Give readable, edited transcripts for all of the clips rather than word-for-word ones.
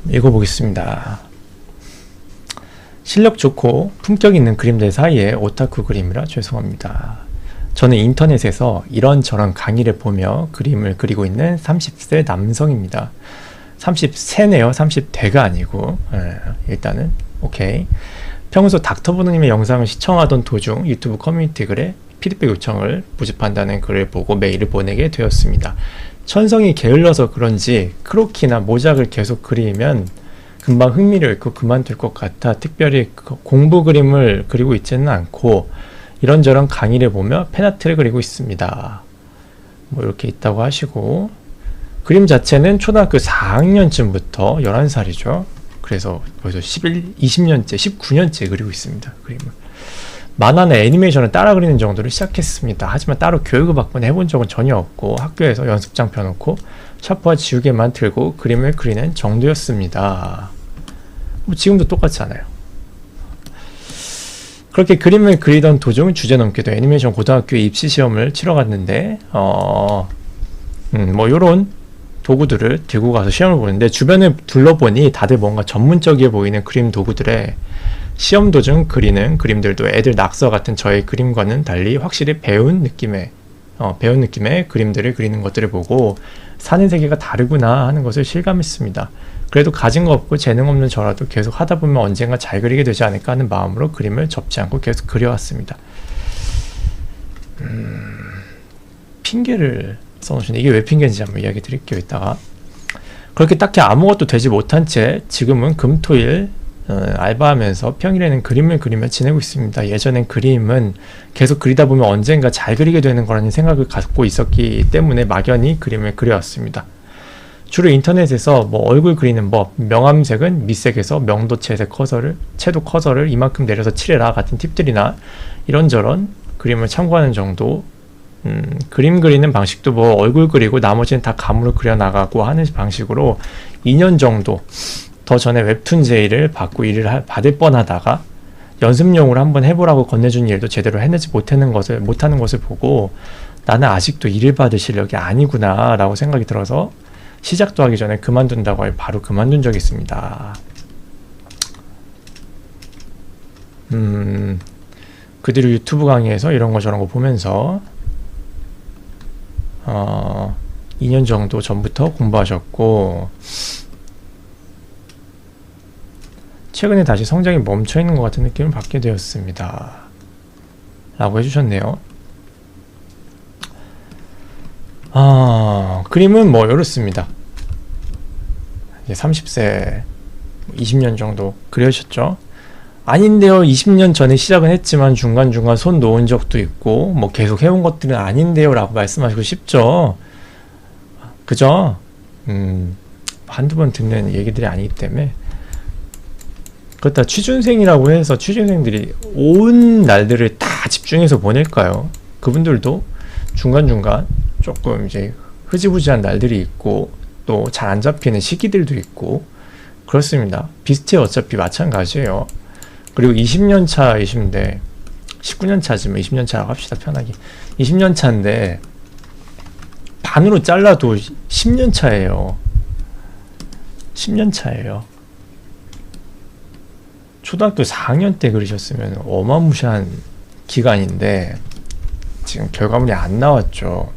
읽어보겠습니다. 실력 좋고 품격 있는 그림들 사이에 오타쿠 그림이라 죄송합니다. 저는 인터넷에서 이런저런 강의를 보며 그림을 그리고 있는 30세 남성입니다. 30세네요. 30대가 아니고. 일단은 오케이. 평소 닥터부노님의 영상을 시청하던 도중 유튜브 커뮤니티 글에 피드백 요청을 모집한다는 글을 보고 메일을 보내게 되었습니다. 천성이 게을러서 그런지 크로키나 모작을 계속 그리면 금방 흥미를 잃고 그만둘 것 같아 특별히 공부 그림을 그리고 있지는 않고 이런저런 강의를 보며 팬아트를 그리고 있습니다. 뭐 이렇게 있다고 하시고, 그림 자체는 초등학교 4학년쯤부터 11살이죠. 그래서 벌써 20년째, 19년째 그리고 있습니다. 그림을. 만화나 애니메이션을 따라 그리는 정도를 시작했습니다. 하지만 따로 교육을 받거나 해본 적은 전혀 없고 학교에서 연습장 펴놓고 샤프와 지우개만 들고 그림을 그리는 정도였습니다. 뭐 지금도 똑같지 않아요. 그렇게 그림을 그리던 도중 주제넘게도 애니메이션 고등학교 입시 시험을 치러 갔는데 뭐 요런 도구들을 들고 가서 시험을 보는데 주변을 둘러보니 다들 뭔가 전문적이어 보이는 그림 도구들에 시험 도중 그리는 그림들도 애들 낙서 같은 저의 그림과는 달리 확실히 배운 느낌의 그림들을 그리는 것들을 보고 사는 세계가 다르구나 하는 것을 실감했습니다. 그래도 가진 거 없고 재능 없는 저라도 계속 하다 보면 언젠가 잘 그리게 되지 않을까 하는 마음으로 그림을 접지 않고 계속 그려왔습니다. 핑계를 써놓으시네. 이게 왜 핑계인지 한번 이야기 드릴게요. 이따가. 그렇게 딱히 아무것도 되지 못한 채 지금은 금토일 알바하면서 평일에는 그림을 그리며 지내고 있습니다. 예전엔 그림은 계속 그리다 보면 언젠가 잘 그리게 되는 거라는 생각을 갖고 있었기 때문에 막연히 그림을 그려왔습니다. 주로 인터넷에서 뭐 얼굴 그리는 법, 명암색은 밑색에서 명도 채도 커서를 이만큼 내려서 칠해라 같은 팁들이나 이런저런 그림을 참고하는 정도. 그림 그리는 방식도 뭐 얼굴 그리고 나머지는 다 감으로 그려나가고 하는 방식으로 2년 정도 더 전에 웹툰 제의를 받고 일을 받을 뻔하다가 연습용으로 한번 해보라고 건네준 일도 제대로 해내지 못하는 것을 보고 나는 아직도 일을 받을 실력이 아니구나 라고 생각이 들어서 시작도 하기 전에 그만둔다고 바로 그만둔 적이 있습니다. 그들이 유튜브 강의에서 이런 거 저런 거 보면서 2년 정도 전부터 공부하셨고 최근에 다시 성장이 멈춰있는 것 같은 느낌을 받게 되었습니다. 라고 해주셨네요. 그림은 뭐 이렇습니다. 이제 30세 20년 정도 그려셨죠? 아닌데요. 20년 전에 시작은 했지만 중간중간 손 놓은 적도 있고 뭐 계속 해온 것들은 아닌데요 라고 말씀하시고 싶죠. 그죠? 한두 번 듣는 얘기들이 아니기 때문에. 그렇다 취준생이라고 해서 취준생들이 온 날들을 다 집중해서 보낼까요? 그분들도 중간중간 조금 이제 흐지부지한 날들이 있고 또 잘 안 잡히는 시기들도 있고 그렇습니다. 비슷해요. 어차피 마찬가지예요. 그리고 20년 차이신데 19년 차지만 20년 차라고 합시다. 편하게 20년 차인데 반으로 잘라도 10년 차예요. 10년 차예요. 초등학교 4학년 때 그리셨으면 어마무시한 기간인데 지금 결과물이 안 나왔죠.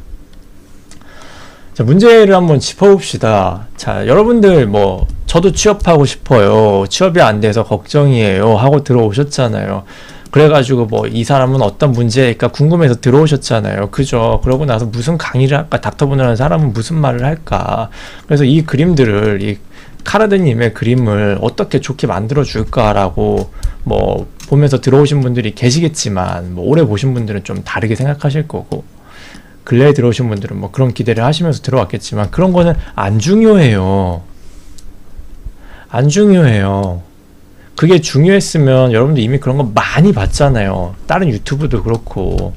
자, 문제를 한번 짚어봅시다. 자, 여러분들 뭐 저도 취업하고 싶어요. 취업이 안 돼서 걱정이에요. 하고 들어오셨잖아요. 그래가지고 뭐 이 사람은 어떤 문제일까 궁금해서 들어오셨잖아요. 그죠? 그러고 나서 무슨 강의를 할까? 닥터분이라는 사람은 무슨 말을 할까? 그래서 이 그림들을 이 카라드님의 그림을 어떻게 좋게 만들어 줄까라고 뭐 보면서 들어오신 분들이 계시겠지만 뭐 오래 보신 분들은 좀 다르게 생각하실 거고 근래에 들어오신 분들은 뭐 그런 기대를 하시면서 들어왔겠지만 그런 거는 안 중요해요. 안 중요해요. 그게 중요했으면 여러분들 이미 그런 거 많이 봤잖아요. 다른 유튜브도 그렇고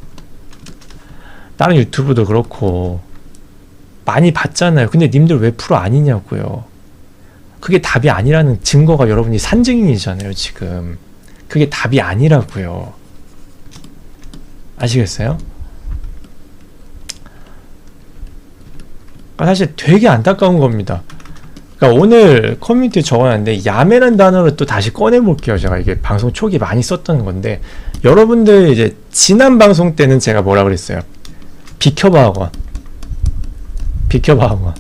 많이 봤잖아요. 근데 님들 왜 프로 아니냐고요. 그게 답이 아니라는 증거가 여러분이 산증인이잖아요. 지금 그게 답이 아니라고요. 아시겠어요? 사실 되게 안타까운 겁니다. 그러니까 오늘 커뮤니티에 적어놨는데 야매란 단어를 또 다시 꺼내볼게요. 제가 이게 방송 초기 많이 썼던 건데 여러분들 이제 지난 방송 때는 제가 뭐라 그랬어요? 비켜봐 학원, 비켜봐 학원,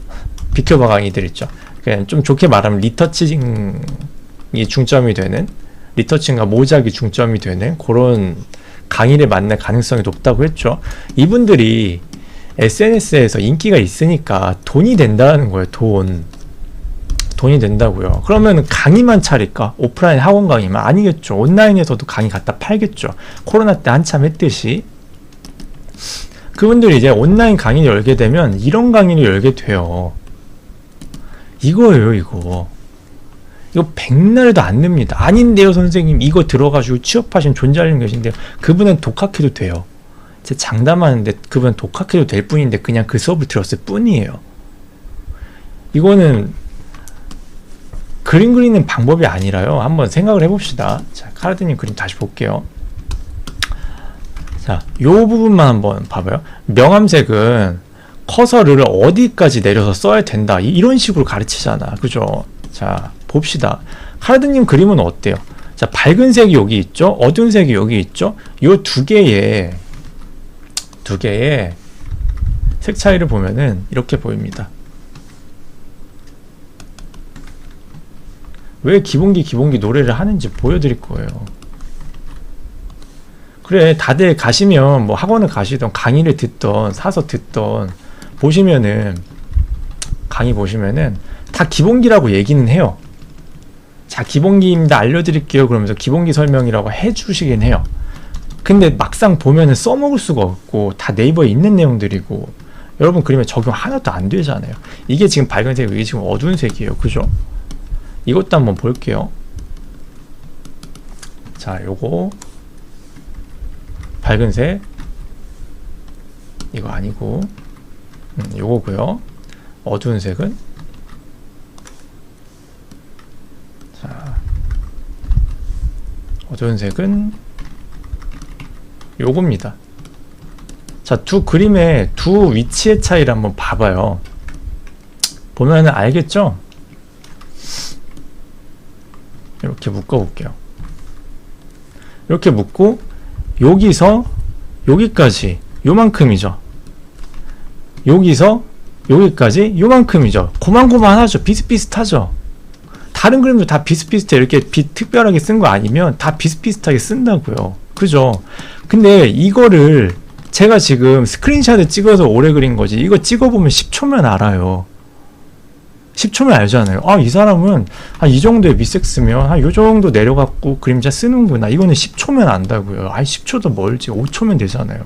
비켜봐 강의들 있죠. 그냥 좀 좋게 말하면 리터칭이 중점이 되는, 리터칭과 모작이 중점이 되는 그런 강의를 만날 가능성이 높다고 했죠. 이분들이 SNS에서 인기가 있으니까 돈이 된다는 거예요. 돈이 된다고요. 그러면 강의만 차릴까? 오프라인 학원 강의만? 아니겠죠. 온라인에서도 강의 갖다 팔겠죠. 코로나 때 한참 했듯이. 그분들이 이제 온라인 강의를 열게 되면 이런 강의를 열게 돼요. 이거예요, 이거. 이거 백날도 안 냅니다. 아닌데요, 선생님. 이거 들어가지고 취업하신 존재하는 계신데 그분은 독학해도 돼요. 제 장담하는데 그분은 독학해도 될 뿐인데 그냥 그 수업을 들었을 뿐이에요. 이거는 그림 그리는 방법이 아니라요. 한번 생각을 해봅시다. 자, 카라드님 그림 다시 볼게요. 자, 요 부분만 한번 봐봐요. 명암색은 커서를 어디까지 내려서 써야 된다. 이런 식으로 가르치잖아. 그죠? 자, 봅시다. 카라드님 그림은 어때요? 자, 밝은 색이 여기 있죠? 어두운 색이 여기 있죠? 요 두 개의 색 차이를 보면은 이렇게 보입니다. 왜 기본기 노래를 하는지 보여드릴 거예요. 그래, 다들 가시면 뭐 학원을 가시던 강의를 듣던 사서 듣던 보시면은 강의 보시면은 다 기본기라고 얘기는 해요. 자, 기본기입니다. 알려드릴게요. 그러면서 기본기 설명이라고 해주시긴 해요. 근데 막상 보면은 써먹을 수가 없고 다 네이버에 있는 내용들이고 여러분 그림에 적용 하나도 안 되잖아요. 이게 지금 밝은색, 이게 지금 어두운 색이에요. 그죠? 이것도 한번 볼게요. 자, 요거 밝은색 이거 아니고 요거고요. 어두운 색은 자, 어두운 색은 요겁니다. 자, 두 그림의 두 위치의 차이를 한번 봐봐요. 보면은 알겠죠? 이렇게 묶어 볼게요. 이렇게 묶고 여기서 여기까지 요만큼이죠. 여기서 여기까지 요만큼이죠. 고만고만하죠. 비슷비슷하죠. 다른 그림도 다 비슷비슷해. 이렇게 특별하게 쓴 거 아니면 다 비슷비슷하게 쓴다고요. 그죠? 근데 이거를 제가 지금 스크린샷을 찍어서 오래 그린 거지. 이거 찍어보면 10초면 알아요. 10초면 알잖아요. 아, 이 사람은 한 이 정도의 밑색 쓰면 한 요 정도 내려갖고 그림자 쓰는구나. 이거는 10초면 안다고요. 아니 10초도 멀지. 5초면 되잖아요.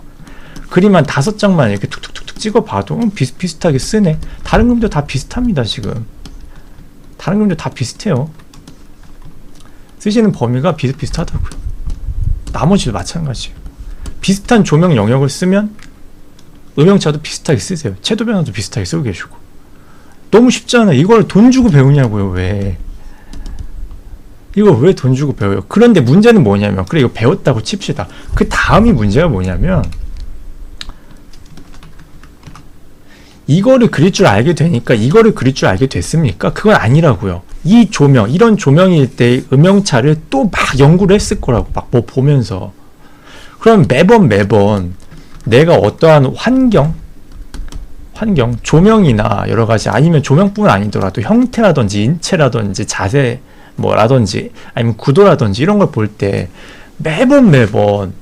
그림 한 5장만 이렇게 툭툭툭툭 찍어봐도 비슷비슷하게 쓰네. 다른 그림도 다 비슷합니다. 지금 다른 그림도 다 비슷해요. 쓰시는 범위가 비슷비슷하다고요. 나머지도 마찬가지예요. 비슷한 조명 영역을 쓰면 음영차도 비슷하게 쓰세요. 채도 변화도 비슷하게 쓰고 계시고. 너무 쉽잖아요. 이걸 돈 주고 배우냐고요. 왜? 이거 왜 돈 주고 배워요? 그런데 문제는 뭐냐면, 그래 이거 배웠다고 칩시다. 그 다음이 문제가 뭐냐면 이거를 그릴 줄 알게 되니까 이거를 그릴 줄 알게 됐습니까? 그건 아니라고요. 이 조명, 이런 조명일 때 음영차를 또 막 연구를 했을 거라고. 막 뭐 보면서. 그럼 매번 내가 어떠한 환경, 조명이나 여러 가지, 아니면 조명뿐 아니더라도 형태라든지 인체라든지 자세 뭐라든지 아니면 구도라든지 이런 걸 볼 때 매번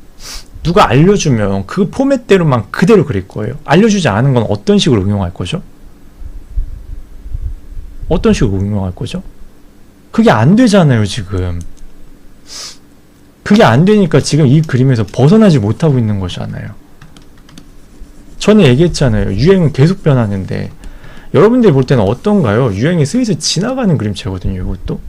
누가 알려주면 그 포맷대로만 그대로 그릴 거예요. 알려주지 않은 건 어떤 식으로 응용할 거죠? 어떤 식으로 응용할 거죠? 그게 안 되잖아요, 지금. 그게 안 되니까 지금 이 그림에서 벗어나지 못하고 있는 거잖아요. 저는 얘기했잖아요. 유행은 계속 변하는데 여러분들이 볼 때는 어떤가요? 유행이 슬슬 지나가는 그림체거든요, 이것도.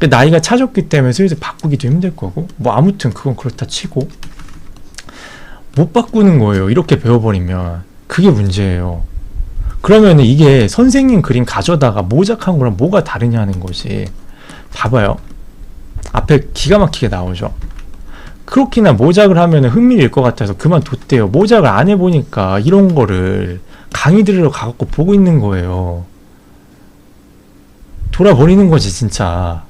나이가 차졌기 때문에 슬슬 바꾸기도 힘들 거고, 뭐 아무튼 그건 그렇다 치고 못 바꾸는 거예요. 이렇게 배워버리면 그게 문제예요. 그러면 이게 선생님 그림 가져다가 모작한 거랑 뭐가 다르냐는 거지. 봐봐요. 앞에 기가 막히게 나오죠. 그렇게나 모작을 하면 흥미를 잃을 것 같아서 그만뒀대요. 모작을 안 해보니까 이런 거를 강의 들으러 가갖고 보고 있는 거예요. 돌아버리는 거지 진짜.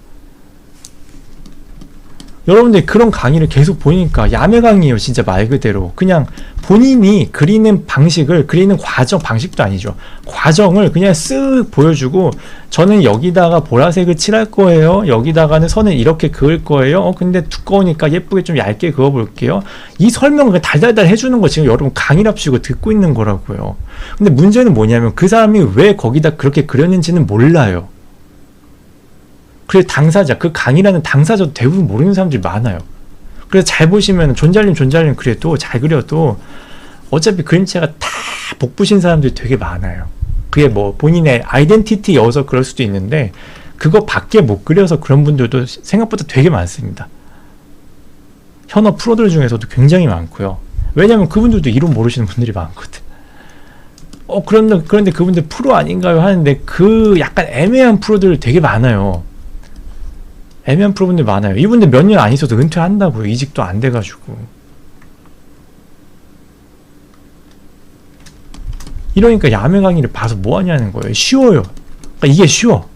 여러분들이 그런 강의를 계속 보니까 야매 강의예요 진짜. 말 그대로 그냥 본인이 그리는 방식을, 그리는 과정, 방식도 아니죠, 과정을 그냥 쓱 보여주고, 저는 여기다가 보라색을 칠할 거예요, 여기다가는 선을 이렇게 그을 거예요, 근데 두꺼우니까 예쁘게 좀 얇게 그어 볼게요. 이 설명을 달달달 해주는 거 지금 여러분 강의랍시고 듣고 있는 거라고요. 근데 문제는 뭐냐면 그 사람이 왜 거기다 그렇게 그렸는지는 몰라요. 그래서 당사자, 그 강의라는 당사자도 대부분 모르는 사람들이 많아요. 그래서 잘 보시면 존잘님 그래도 잘 그려도 어차피 그림체가 다 복부신 사람들이 되게 많아요. 그게 뭐 본인의 아이덴티티여서 그럴 수도 있는데 그거 밖에 못 그려서 그런 분들도 생각보다 되게 많습니다. 현업 프로들 중에서도 굉장히 많고요. 왜냐면 그분들도 이론 모르시는 분들이 많거든. 그런데 그분들 프로 아닌가요? 하는데 그 약간 애매한 프로들 되게 많아요. 애매한 프로분들 많아요. 이분들 몇 년 안 있어도 은퇴한다고요. 이직도 안 돼가지고. 이러니까 야매 강의를 봐서 뭐 하냐는 거예요. 쉬워요. 그러니까 이게 쉬워.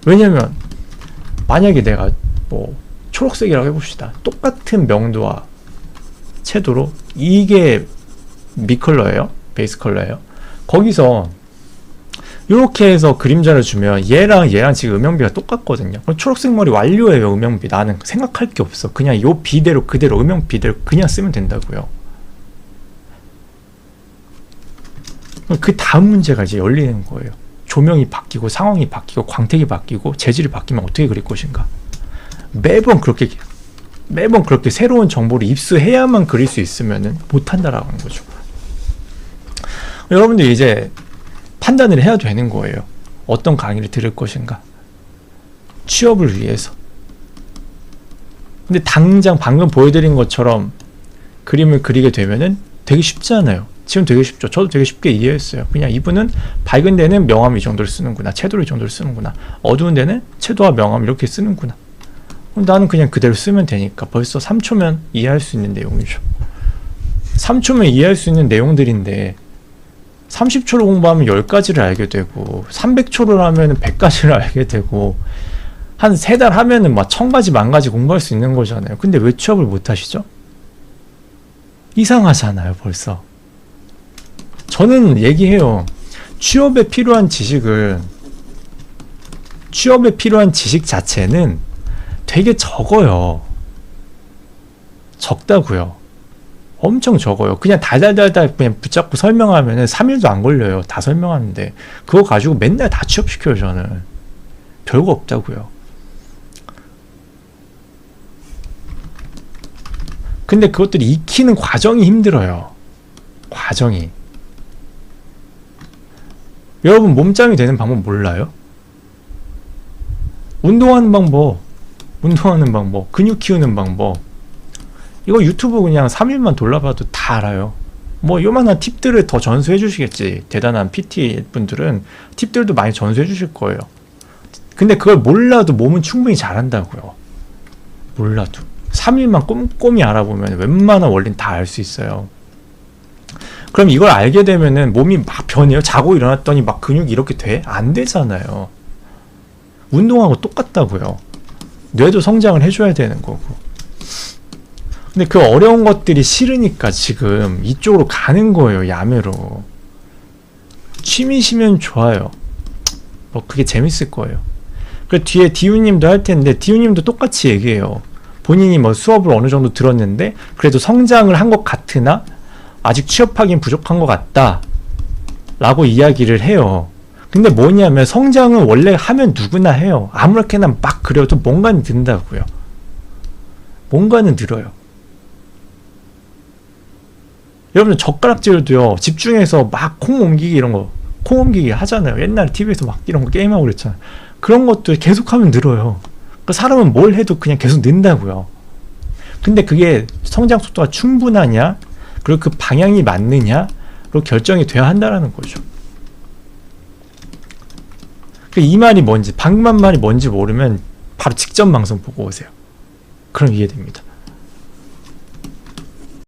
왜냐면 만약에 내가 뭐 초록색이라고 해봅시다. 똑같은 명도와 채도로 이게 밑컬러예요. 베이스 컬러예요. 거기서 이렇게 해서 그림자를 주면 얘랑 지금 음영비가 똑같거든요. 그럼 초록색 머리 완료예요. 음영비. 나는 생각할 게 없어. 그냥 요 비대로 그대로 음영비대로 그냥 쓰면 된다고요. 그 다음 문제가 이제 열리는 거예요. 조명이 바뀌고 상황이 바뀌고 광택이 바뀌고 재질이 바뀌면 어떻게 그릴 것인가. 매번 그렇게 새로운 정보를 입수해야만 그릴 수 있으면은 못한다라고 하는 거죠. 여러분들 이제 판단을 해야 되는 거예요. 어떤 강의를 들을 것인가. 취업을 위해서. 근데 당장 방금 보여드린 것처럼 그림을 그리게 되면은 되게 쉽지 않아요. 지금 되게 쉽죠. 저도 되게 쉽게 이해했어요. 그냥 이분은 밝은 데는 명암 이 정도를 쓰는구나. 채도를 이 정도를 쓰는구나. 어두운 데는 채도와 명암 이렇게 쓰는구나. 나는 그냥 그대로 쓰면 되니까 벌써 3초면 이해할 수 있는 내용이죠. 3초면 이해할 수 있는 내용들인데 30초로 공부하면 10가지를 알게 되고 300초를 하면 100가지를 알게 되고 한 3달 하면은 막 1000가지, 10,000가지 공부할 수 있는 거잖아요. 근데 왜 취업을 못 하시죠? 이상하잖아요, 벌써. 저는 얘기해요. 취업에 필요한 지식 자체는 되게 적어요. 적다고요. 엄청 적어요. 그냥 달달달달 그냥 붙잡고 설명하면 3일도 안 걸려요. 다 설명하는데 그거 가지고 맨날 다 취업시켜요. 저는 별거 없다고요. 근데 그것들이 익히는 과정이 힘들어요. 과정이. 여러분 몸짱이 되는 방법 몰라요? 운동하는 방법, 근육 키우는 방법, 이거 유튜브 그냥 3일만 돌려봐도 다 알아요. 뭐 요만한 팁들을 더 전수해 주시겠지. 대단한 PT 분들은 팁들도 많이 전수해 주실 거예요. 근데 그걸 몰라도 몸은 충분히 잘한다고요. 몰라도 3일만 꼼꼼히 알아보면 웬만한 원리는 다 알 수 있어요. 그럼 이걸 알게 되면은 몸이 막 변해요? 자고 일어났더니 막 근육이 이렇게 돼? 안 되잖아요. 운동하고 똑같다고요. 뇌도 성장을 해줘야 되는 거고. 근데 그 어려운 것들이 싫으니까 지금 이쪽으로 가는 거예요. 야매로. 취미시면 좋아요. 뭐 그게 재밌을 거예요. 그 뒤에 디우님도 할 텐데 디우님도 똑같이 얘기해요. 본인이 뭐 수업을 어느 정도 들었는데 그래도 성장을 한 것 같으나 아직 취업하기엔 부족한 것 같다 라고 이야기를 해요. 근데 뭐냐면 성장은 원래 하면 누구나 해요. 아무렇게나 막 그려도 뭔가는 든다고요. 뭔가는 늘어요. 여러분 젓가락질도요, 집중해서 막 콩 옮기기 이런 거, 콩 옮기기 하잖아요. 옛날에 TV에서 막 이런 거 게임하고 그랬잖아요. 그런 것도 계속하면 늘어요. 그 사람은 뭘 해도 그냥 계속 는다고요. 근데 그게 성장 속도가 충분하냐, 그리고 그 방향이 맞느냐로 결정이 돼야 한다는 거죠. 이 말이 뭔지, 방금 한 말이 뭔지 모르면 바로 직전 방송 보고 오세요. 그럼 이해됩니다.